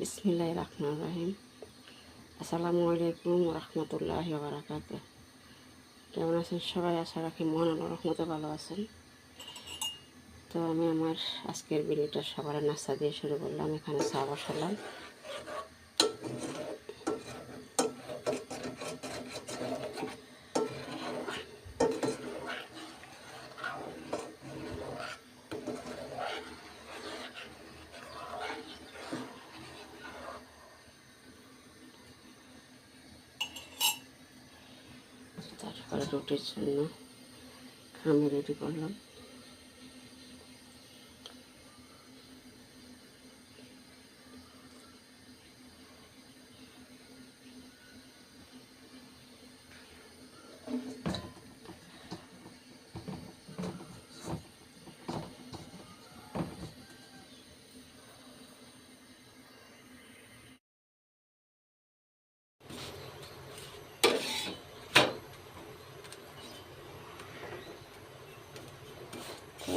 বিসমিল্লাহির রহমানির রহিম। আসসালামু আলাইকুম রহমতুল্লাহি ওয়া বারাকাতুহু। কেমন আছেন সবাই? আশা রাখি মহান আল্লাহর রহমতে ভালো আছেন। তো আমি আমার আজকের ভিডিওটা সবার নাস্তা দিয়ে শুরু করলাম। এখানে চা বসালাম। তারপরে রুটির জন্য আমি রেডি করলাম।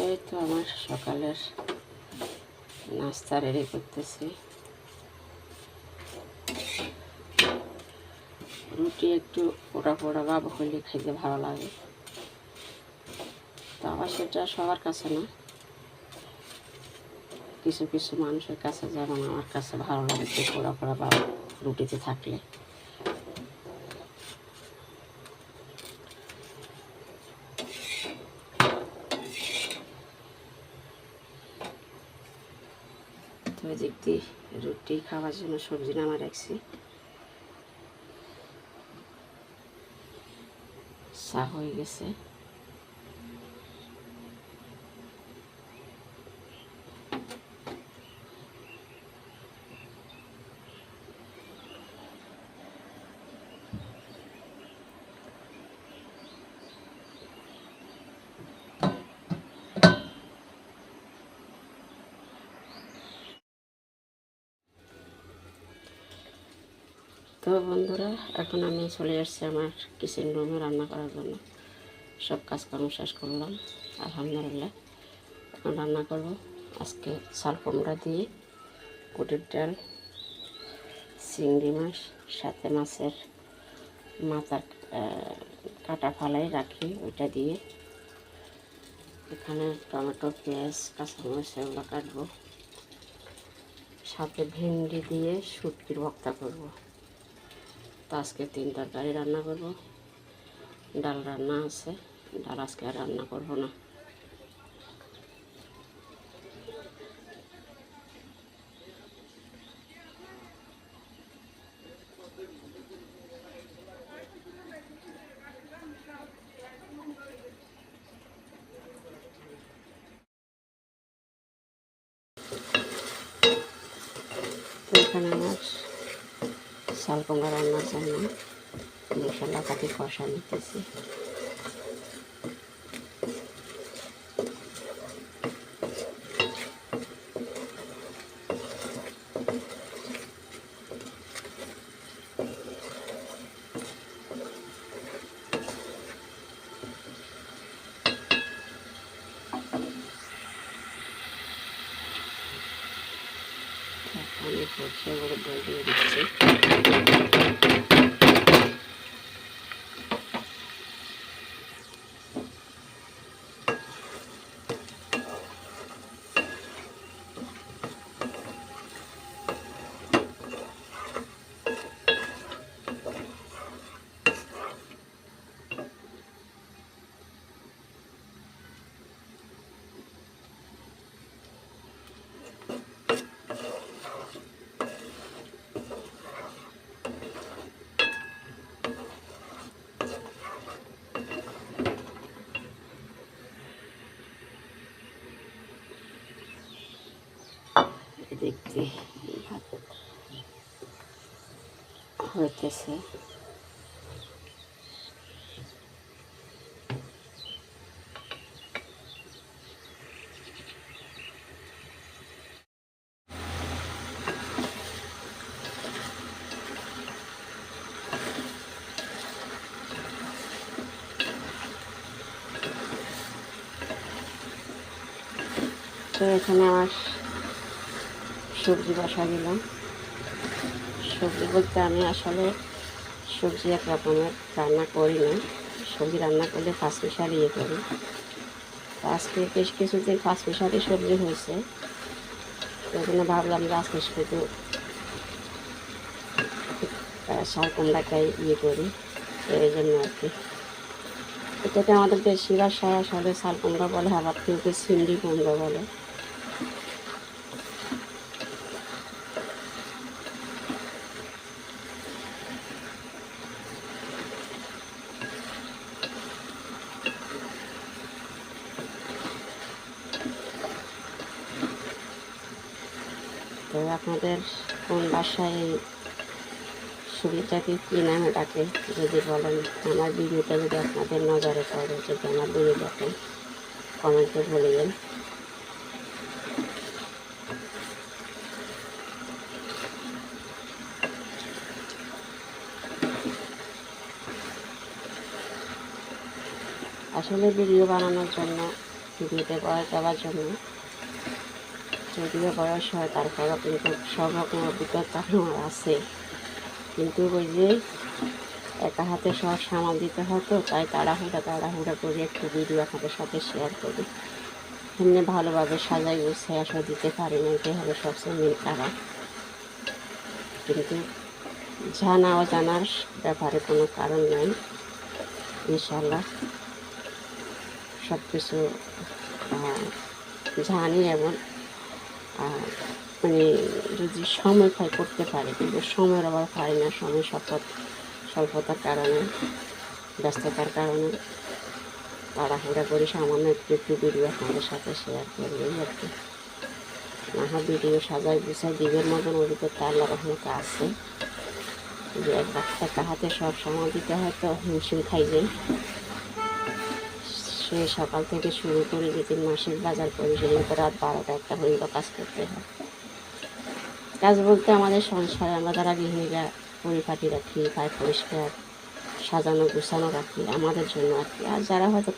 এই তো আমার সকালের নাস্তা রেডি করতেছি। রুটি একটু পোড়া পোড়া ভাব হলে খাইতে ভালো লাগে। তো আবার সেটা সবার কাছে না, কিছু কিছু মানুষের কাছে, যেমন আমার কাছে ভালো লাগে যে পোড়া পোড়া ভাব রুটিতে থাকলে। তো দিক দিয়ে রুটি খাওয়ার জন্য সবজি নামা রাখছি। চা হয়ে গেছে। তো বন্ধুরা, এখন আমি চলে আসছি আমার কিচেন রুমে রান্না করার জন্য। সব কাজকর্ম শেষ করলাম আলহামদুলিল্লাহ। এখন রান্না করব আজকে চাল কুমড়া দিয়ে কুটির ডাল, চিংড়ি মাছ, সাথে মাছের মাথার কাটা ফালাই রাখি, ওইটা দিয়ে। এখানে টমেটো, পেঁয়াজ, কাঁচামরিচ এগুলো কাটবো। সাথে ভেন্ডি দিয়ে শুটকির ভর্তা করব। তো আজকে 3 তরকারি রান্না করব। ডাল রান্না আছে, ডাল আজকে আর রান্না করব না। তো এখানে আমার চাল কুমড়া রান্নার জন্য মশলা পাতি কষা নিতেছি। আমি সরষে গুঁড়ো দিয়ে দিচ্ছি। দেখতে ভাত হইতেছে। তো এখানে আমার সবজি বসা দিলাম। সবজি বলতে আমি আসলে সবজি এক রকমের রান্না করি না। সবজি রান্না করলে ফার্স্ট মিশাল ইয়ে করি। আজকে বেশ কিছুদিন ফার্স্ট মিশালি সবজি হয়েছে, ওই জন্য ভাবলাম যে আজকে শুধু শাল কুমড়াটাই ইয়ে করি, এই জন্য আর কি। এটাকে আমাদের দেশি ভাষায় আসলে শাল কুমড়া বলে, আবার কেউ কেউ সিন্ডি কুমড়া বলে। তো আপনাদের কোন বাসায় ছবিটাকে কী নামে ডাকে যদি বলেন, আমার ভিডিওটা যদি আপনাদের নজরে পড়ে, যদি আমার ভিডিও দেখেন কমেন্টে বলবেন। আসলে ভিডিও বানানোর জন্য, ভিডিওতে বয়স দেওয়ার জন্য যদিও বয়স হয়, তারপরেও কিন্তু সব রকম অভিজ্ঞতা আমার আছে। কিন্তু ওই যে একা হাতে সব সামাল দিতে হতো, তাই তাড়াহুড়া করে একটু ভিডিও আপনাদের সাথে শেয়ার করি। এমনি ভালোভাবে সাজাই গুছাই আসলে দিতে পারি না, এটাই হলো সবচেয়ে মেন কারণ। কিন্তু জানা ও জানার ব্যাপারে কোনো কারণ নেই, ইনশাল্লাহ সব কিছু জানি। এবং মানে যদি সময় পাই করতে পারি, কিন্তু সময়ের অভাব পাই না। সময় স্বল্পতার কারণে, ব্যস্ততার কারণে তাড়াহুড়া করি সামান্য একটু একটু ভিডিও আপনাদের সাথে শেয়ার করি আর কি। আমার ভিডিও সাজাই গুছাই দিবের মতন অভিজ্ঞতা আল্লাহ রহমতে আছে। যে একটা হাতে সব সময় দিতে হয়, তো হিমশিম খাই যাই। সে সকাল থেকে শুরু করে যেদিন মাসিক বাজার করি, সেদিন তো রাত 12টা 1টা পর্যন্ত কাজ করতে হয়। কাজ বলতে আমাদের সংসারে আমরা যারা গৃহিণীরা পরিপাটি রাখি, পায় পরিষ্কার সাজানো গুছানো রাখি আমাদের জন্য আর কি। আর যারা হয়তো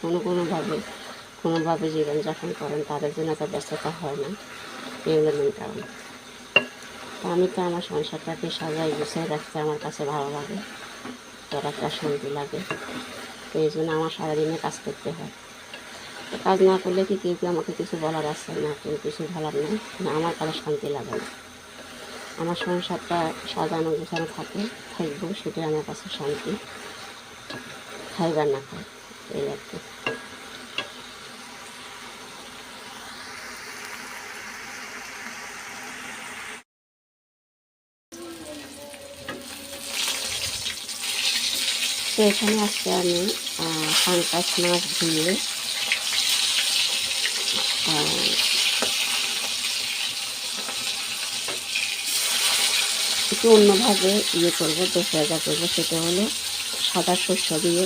কোনোভাবে জীবনযাপন করেন, তাদের জন্য এত ব্যস্ততা হয় না, এগুলো মেন কারণ। তো আমি তো আমার সংসারটাকে সাজাই গুছাই রাখতে আমার কাছে ভালো লাগে, তার একটা শান্তি লাগে। তো এই জন্য আমার সারাদিনে কাজ করতে হয়। তো কাজ না করলে কি কেউ আমাকে কিছু বলার আছে? না, কেউ কিছু বলার নেই, না আমার কারো শান্তি লাগে না। আমার সংসারটা সাজানো গোছানো থাকবো, সেটাই আমার কাছে শান্তি, খাইবার না খাই, এই আর কি। তো এখানে আজকে আমি পাঙ্কাশ মাছ দিয়ে একটু অন্যভাবে ইয়ে করবো, দেশি ভাজা করবো। সেটা হলো সাদা শস্য দিয়ে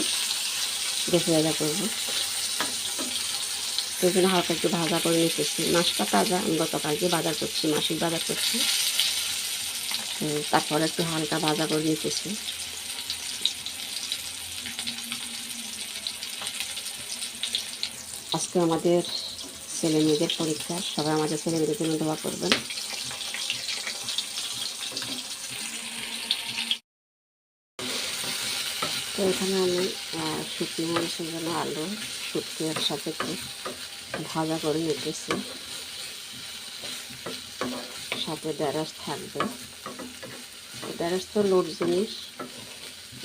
দেশি ভাজা করবো। সেই জন্য হালকা একটু ভাজা করে নিতেছি। মাছটা তাজা, আমি গতকালকে বাজার করছি, মাসিক বাজার করছি। তারপরে একটু হালকা ভাজা করে নিতেছি। আজকে আমাদের ছেলে মেয়েদের পরীক্ষা, সবাই আমাদের ছেলে মেয়েদের জন্য দোয়া করবেন। তো এখানে আমি শুকনো মরিচের জন্য আলু শুটকি একসাথে একটু ভাজা করে নিতেছি, সাথে ঢেঁড়স থাকবে। ঢেঁড়স তো লোড জিনিস,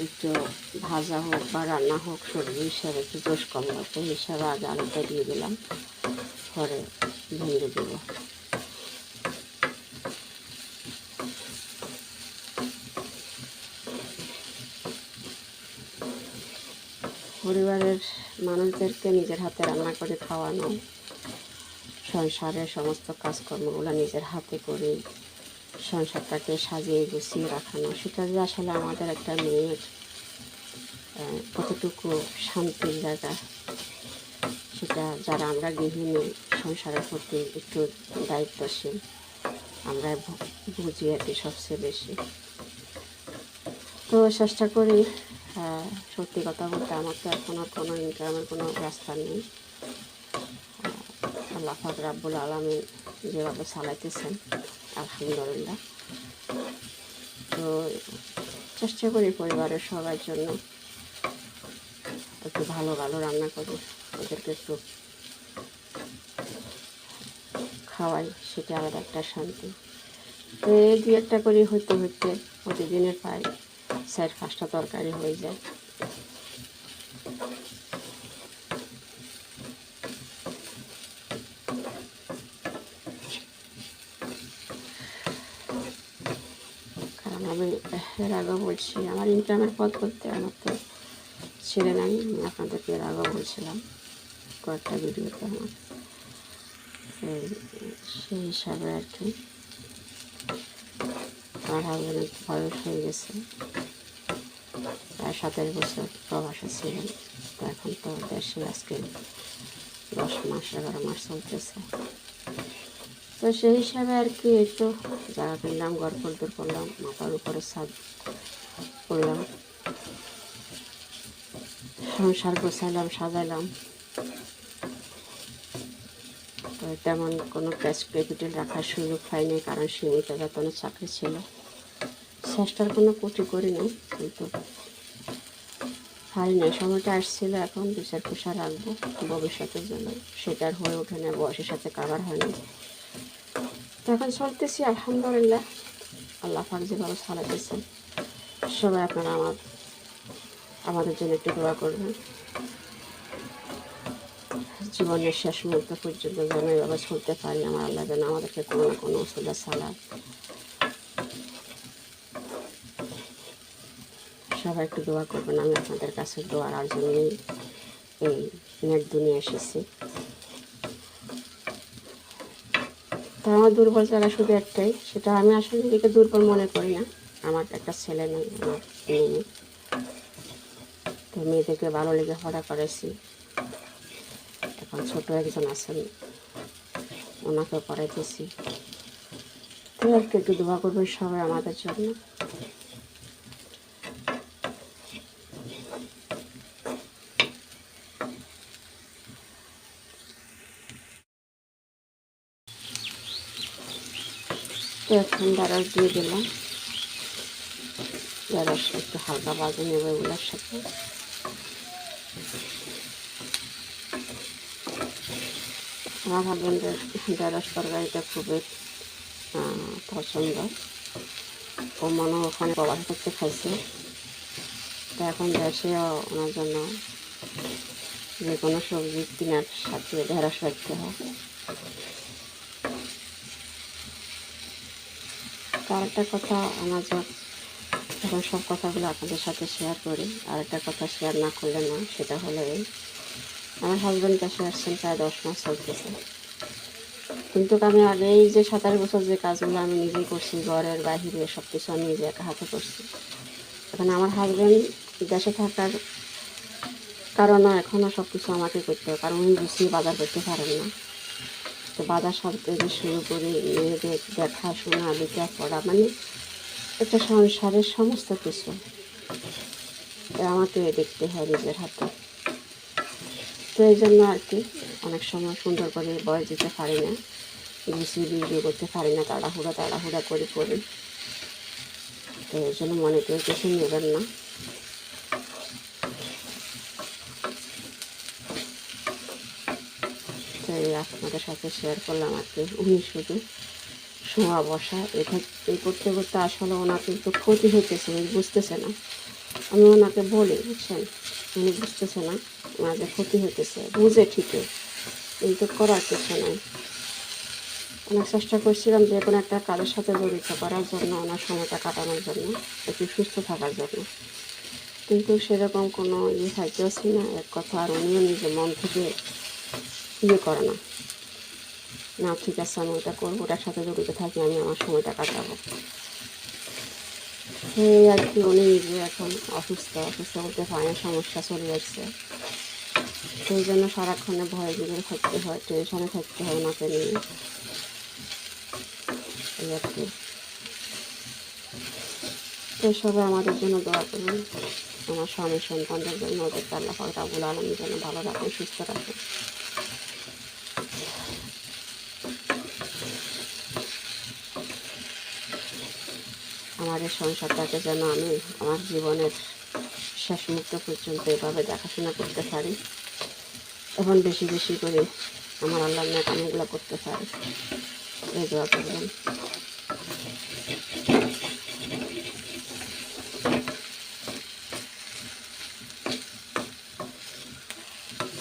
একটু ভাজা হোক বা রান্না হোক, সবজি হিসাবে একটু দোষ কম লাগবে হিসাবে আগে আলুটা দিয়ে দিলাম, পরে ভেঙে দেব। পরিবারের মানুষদেরকে নিজের হাতে রান্না করে খাওয়ানো, সংসারের সমস্ত কাজকর্মগুলো নিজের হাতে করে সংসারটাকে সাজিয়ে গুছিয়ে রাখানো, সেটা যে আসলে আমাদের একটা মেয়ের কতটুকু শান্তির জায়গা, সেটা যারা আমরা গৃহিণী, সংসারের প্রতি একটু দায়িত্বশীল, আমরা বুঝি আর কি সবচেয়ে বেশি। তো চেষ্টা করি, সত্যি কথা বলতে আমার তো এখন আর কোনো ইনকামের কোনো রাস্তা নেই। আল্লাহ পাক রাব্বুল আলামিন যেভাবে চালাইতেছেন, আলহামদুলিল্লাহ। একটু চেষ্টা করি পরিবারের সবার জন্য একটু ভালো ভালো রান্না করি, ওদেরকে একটু খাওয়াই, সেটা আলাদা একটা শান্তি। তো এই দুই একটা করে হইতে হইতে প্রতিদিনের প্রায় 4-5টা তরকারি হয়ে যায়। কারণ আমি এর আগেও বলছি, আমার ইনকামের পথ করতে আমার তো ছেলে নাই। আমি আপনাদেরকে এর আগেও বলছিলাম কয়েকটা ভিডিওতে আমার, সেই হিসাবে আর কি আমার হাজব্যান্ডের বয়স হয়ে গেছে, প্রায় 27 বছর প্রবাসে ছিলেন। তো এখন তো দেশে আজকে 10 মাস 11 মাস চলতেছে। তো সেই হিসাবে আর কি একটু জায়গা কিনলাম, ঘর ফলদুর করলাম, মাথার উপরে ছাদ করলাম, সংসার গোছাইলাম, সাজাইলাম। তো তেমন কোনো ক্যাশ ক্যাপিটাল রাখার সুযোগ পাইনি, কারণ সীমিত বেতনের চাকরি ছিল। চেষ্টার কোনো ক্ষতি করিনি, কিন্তু পারি না। সময়টা আসছিল, এখন 2-4 পয়সা রাখবো ভবিষ্যতের জন্য, সেটার হয়ে ওঠে না, বয়সের সাথে কাভার হয়নি। তো এখন চলতেছি আলহামদুলিল্লাহ, আল্লাহ পাক যেভাবে চালাতেছেন। সবাই আপনারা আমাদের জন্য একটু দোয়া করবেন। জীবনের শেষ মুহূর্ত পর্যন্ত যেন এভাবে চলতে পারি, আমার আল্লাহ যেন আমাদেরকে কোনো না কোনো ওষুধ চালায়। সবাই একটু দোয়া করবেন। আমি আপনাদের কাছে দোয়ার আর জন্যই এই নেট দুনিয়া এসেছি। তো আমার দুর্বল জায়গা শুধু একটাই, সেটা আমি আসলে নিজেকে দুর্বল মনে করি না। আমার একটা ছেলে নেই, আমার মেয়ে। তো মেয়েদেরকে ভালো লেগে পড়া করেছি। এখন ছোটো একজন আছেন, ওনাকে পড়াইতেছি। তো আর একটু দোয়া করবেন সবাই আমাদের জন্য। তো এখন ঢেঁড়স দিয়ে দিলাম, ঢেঁড়স একটু হালকা বাজে নেবে ওগুলোর সাথে। আমার হাজবেন্ডের ঢেঁড়স তরকারিটা খুবই পছন্দ। ও মনে ওখানে প্রবাস করতে খাইছে। তো এখন দেশেও ওনার জন্য যে কোনো সবজি কেনার সাথে ঢেঁড়স রাখতে হয়। তো আরেকটা কথা, আমার এখন সব কথাগুলো আপনাদের সাথে শেয়ার করি। আর একটা কথা শেয়ার না করলে না, সেটা হলো এই, আমার হাজব্যান্ড দেশে আসছেন প্রায় 10 মাস চলতেছে। কিন্তু আমি আগে এই যে 17 বছর যে কাজগুলো আমি নিজেই করছি, ঘরের বাহিরে সব কিছু আমি নিজে একা হাতে করছি। এখন আমার হাজব্যান্ড দেশে থাকার কারণে এখনও সব কিছু আমাকে করতে হয়, কারণ উনি গুছিয়ে বাজার করতে পারেন না। তো বাজার সব থেকে শুরু করে মেয়েদের দেখাশোনা, লেখাপড়া, মানে একটা সংসারের সমস্ত কিছু আমাকে দেখতে হয় নিজের হাতে। তো এই জন্য আর কি অনেক সময় সুন্দর করে বয়স দিতে পারি না, গুছিয়ে ভিডিও করতে পারি না, তাড়াহুড়া করে করি। তো এই জন্য মনে করে কিছু নেবেন না। তো এই আপনাদের সাথে শেয়ার করলাম আর কি। উনি শুধু শোয়া বসা এটা এই করতে করতে আসলে ওনাকে একটু ক্ষতি হইতেছে, উনি বুঝতেছে না। আমি ওনাকে বলি, বুঝছেন, উনি বুঝতেছে না, ওনাদের ক্ষতি হইতেছে, বুঝে ঠিকই, কিন্তু করার কিছু নাই। অনেক চেষ্টা করছিলাম যে কোনো একটা কাজের সাথে জড়িত করার জন্য, ওনার সময়টা কাটানোর জন্য, একটু সুস্থ থাকার জন্য, কিন্তু সেরকম কোনো পাইতেছি না। এক কথা, আর উনিও নিজে মন থেকে করে না, না ঠিক আছে আমি ওটা করবো, ওটার সাথে জড়িত থাকি, আমি আমার সময়টা কাটাবো। সেই আর কি, উনি নিজে এখন অসুস্থ বলতে পারে, সমস্যা চলে আসছে। সেই জন্য সারাক্ষণে ভয় বিঘ্নে থাকতে হয়, টেনশনে থাকতে হয় ওনাকে নিয়ে, এই আর কি। তো সবাই আমাদের জন্য দোয়া করুন, আমার স্বামী সন্তানদের জন্য, ওদেরকে আল্লাহ পাক রাব্বুল আলামিন যেন ভালো রাখেন, সুস্থ রাখেন। আমার আমার এই সংসারটাকে যেন আমি আমার জীবনের শেষ মুহূর্ত পর্যন্ত এভাবে দেখাশোনা করতে পারি এবং বেশি বেশি করে আমার আল্লাহর নেক কামগুলো করতে পারি। এই দোয়া করবেন।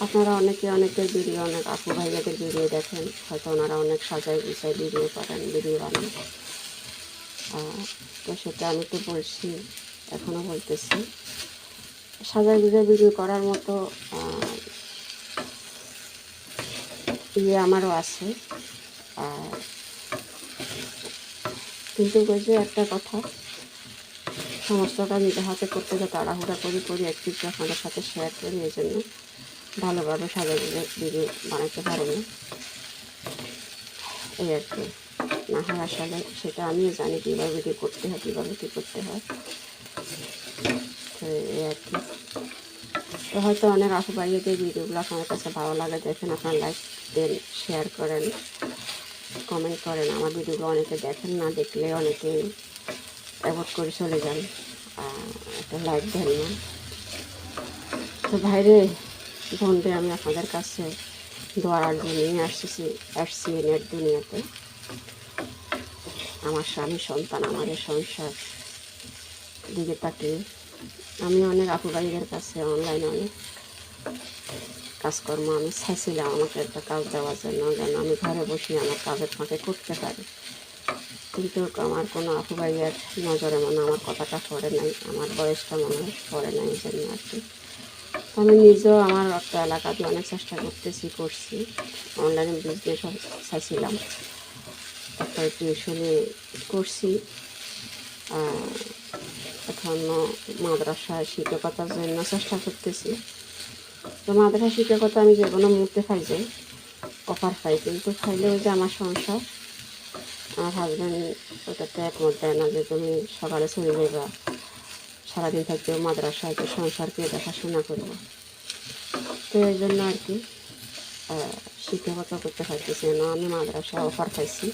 আপনারা অনেকের ভিডিও, অনেক আপু ভাইয়াদের ভিডিও দেখেন, হয়তো ওনারা অনেক সাজায় গুছায় ভিডিও করেন, ভিডিও বানান। তো সেটা আমি তো বলছি, এখনও বলতেছি, সাজায় গুছায় ভিডিও করার মতো আমারও আছে। কিন্তু ওই যে একটা কথা, সমস্তটা নিজের হাতে করতে গিয়ে তাড়াহুড়া করি একটু আপনাদের সাথে শেয়ার করি, এই জন্য ভালোভাবে সাজাগুলো ভিডিও বানাতে পারিনি, এই আর কি। না হয় আসলে সেটা আমিও জানি কীভাবে ভিডিও করতে হয়, কীভাবে কী করতে হয়, তো এই আর কি। তো হয়তো অনেক আপু ভাইয়াদের ভিডিওগুলো আপনার কাছে ভালো লাগে, দেখেন, আপনার লাইক দেন, শেয়ার করেন, কমেন্ট করেন। আমার ভিডিওগুলো অনেকে দেখেন না, দেখলে অনেকে অ্যাভয়েড করে চলে যান, একটা লাইক দেন না। তো ভাইরে বোনরে, আমি আপনাদের কাছে দোয়ার আলো নিয়ে আসছি নেট দুনিয়াতে। আমার স্বামী, সন্তান, আমাদের সংসার দিকে তাকিয়ে আমি অনেক আপু ভাইদের কাছে অনলাইনে অনেক কাজকর্ম আমি চাইছিলাম, আমাকে একটা কাজ দেওয়ার জন্য, যেন আমি ঘরে বসে আমার কাজের ফাঁকে করতে পারি। কিন্তু আমার কোনো আপু ভাইয়ের নজরে মনে আমার কথাটা পড়ে নাই, আমার বয়সটা মনে হয় পড়ে নাই, এই জন্য আর কি। আমি নিজেও আমার একটা এলাকা দিয়ে অনেক চেষ্টা করছি, অনলাইনে বিজনেস চাইছিলাম, তারপরে টিউশনি করছি, এখনও মাদ্রাসায় শিক্ষকতার জন্য চেষ্টা করতেছি। তো মাদ্রাসা শিক্ষকতা আমি যে কোনো মুহূর্তে পাই যাই, অফার পাই, কিন্তু পাইলে ওই যে আমার সংসার, আমার হাজব্যান্ড ওটাতে একমত দেয় না, যে তুমি সকালে চলে যাবা, সারাদিন থাকতেও মাদ্রাসায়, তো সংসারকে দেখাশোনা করবো। তো এই জন্য আর কি শিক্ষকতা করতে পারতেছি না। আমি মাদ্রাসা অফার পাইছি,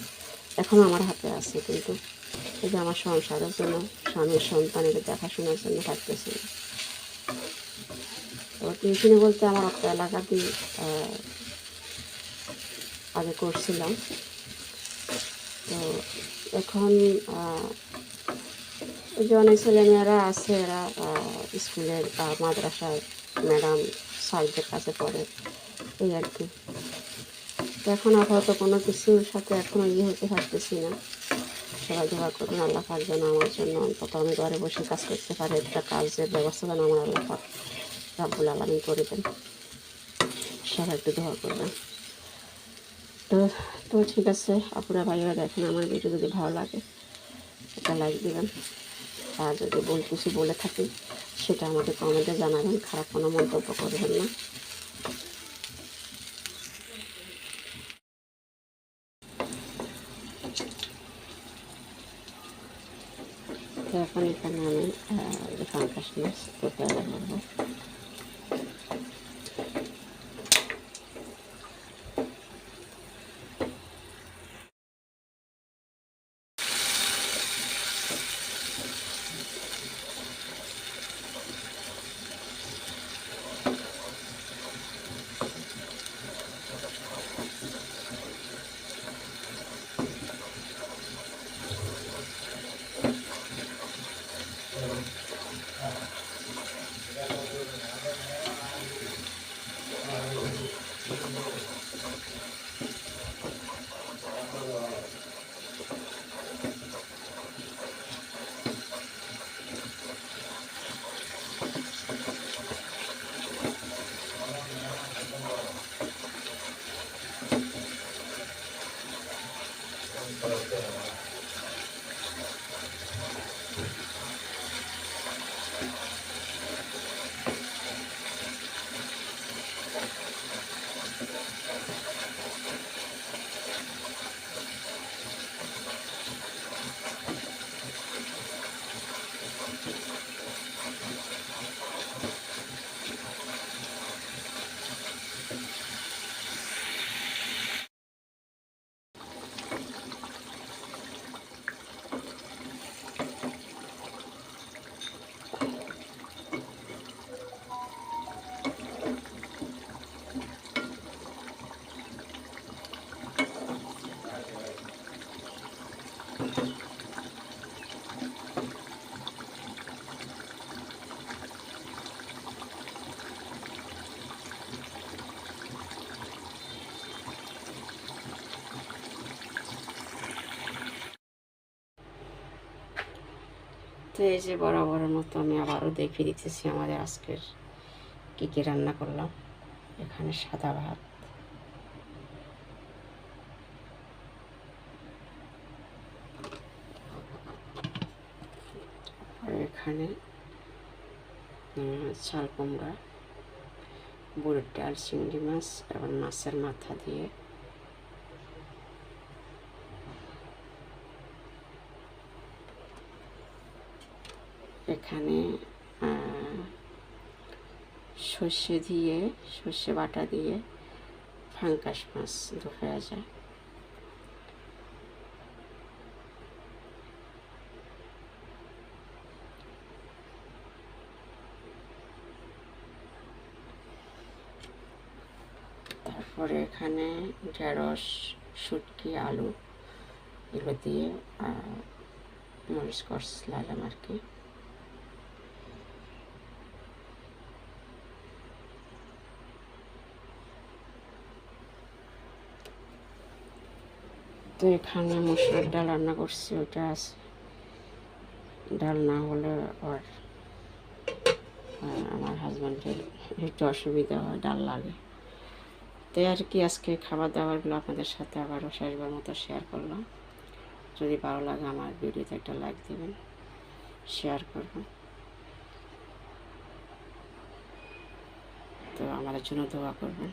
এখন আমার হাতে আছে, কিন্তু এই যে আমার সংসারের জন্য, স্বামীর সন্তানের দেখাশোনার জন্য পারতেছি না। তো টিউশনি বলতে আমার একটা এলাকা দিয়ে আগে করছিলাম। তো এখন এই যে অনেক ছেলেমেয়েরা আছে, এরা স্কুলের মাদ্রাসায় ম্যাডাম স্যারদের কাছে পড়ে, এই আর কি। তো এখন আপাতত কোনো কিছুর সাথে এখনও হতে পারতেছি না। সবাই দোয়া করুন, আল্লাহ পাক যেন আমার জন্য অন্তত আমি ঘরে বসে কাজ করতে পারি, একটা কাজের ব্যবস্থা যেন আমার আল্লাহ পাক রাব্বুল আলামিন করে দেন। সবাই একটু দোয়া করবেন। তো ঠিক আছে আপুরা ভাইরা, দেখেন আমার ভিডিও যদি ভালো লাগে একটা লাইক দেবেন, আর যদি ভুল কিছু বলে থাকি সেটা আমাকে কমেন্টে জানাবেন, খারাপ কোনো মন্তব্য করবেন না। তো এখন এখানে আমি পাঙ্কাশ মাছ তৈরি করবো। তো এই যে বরাবরের মতো আমি আবারও দেখিয়ে দিতেছি আমাদের আজকের কী কী রান্না করলাম। এখানে সাদা ভাত, আর এখানে চাল কুমড়া, বুড়ির ডাল, চিংড়ি মাছ এবং মাছের মাথা দিয়ে এখানে সর্ষে বাটা দিয়ে ফাঙ্কাস মাছ ধোয়া যায়। তারপরে এখানে ঢেঁড়স, শুটকি, আলু এগুলো দিয়ে মরিচ কষলাম আর কি। তো এখানে মসুরের ডাল রান্না করছি, ওটা আছে। ডাল না হলে আর আমার হাজব্যান্ডের একটু অসুবিধা হয়, ডাল লাগে। তাই আর কি আজকে খাবার দাবারগুলো আপনাদের সাথে আবারও শেষবার মতো শেয়ার করলাম। যদি ভালো লাগে আমার ভিডিওতে একটা লাইক দেবেন, শেয়ার করবেন। তো আমাদের জন্য দোয়া করবেন।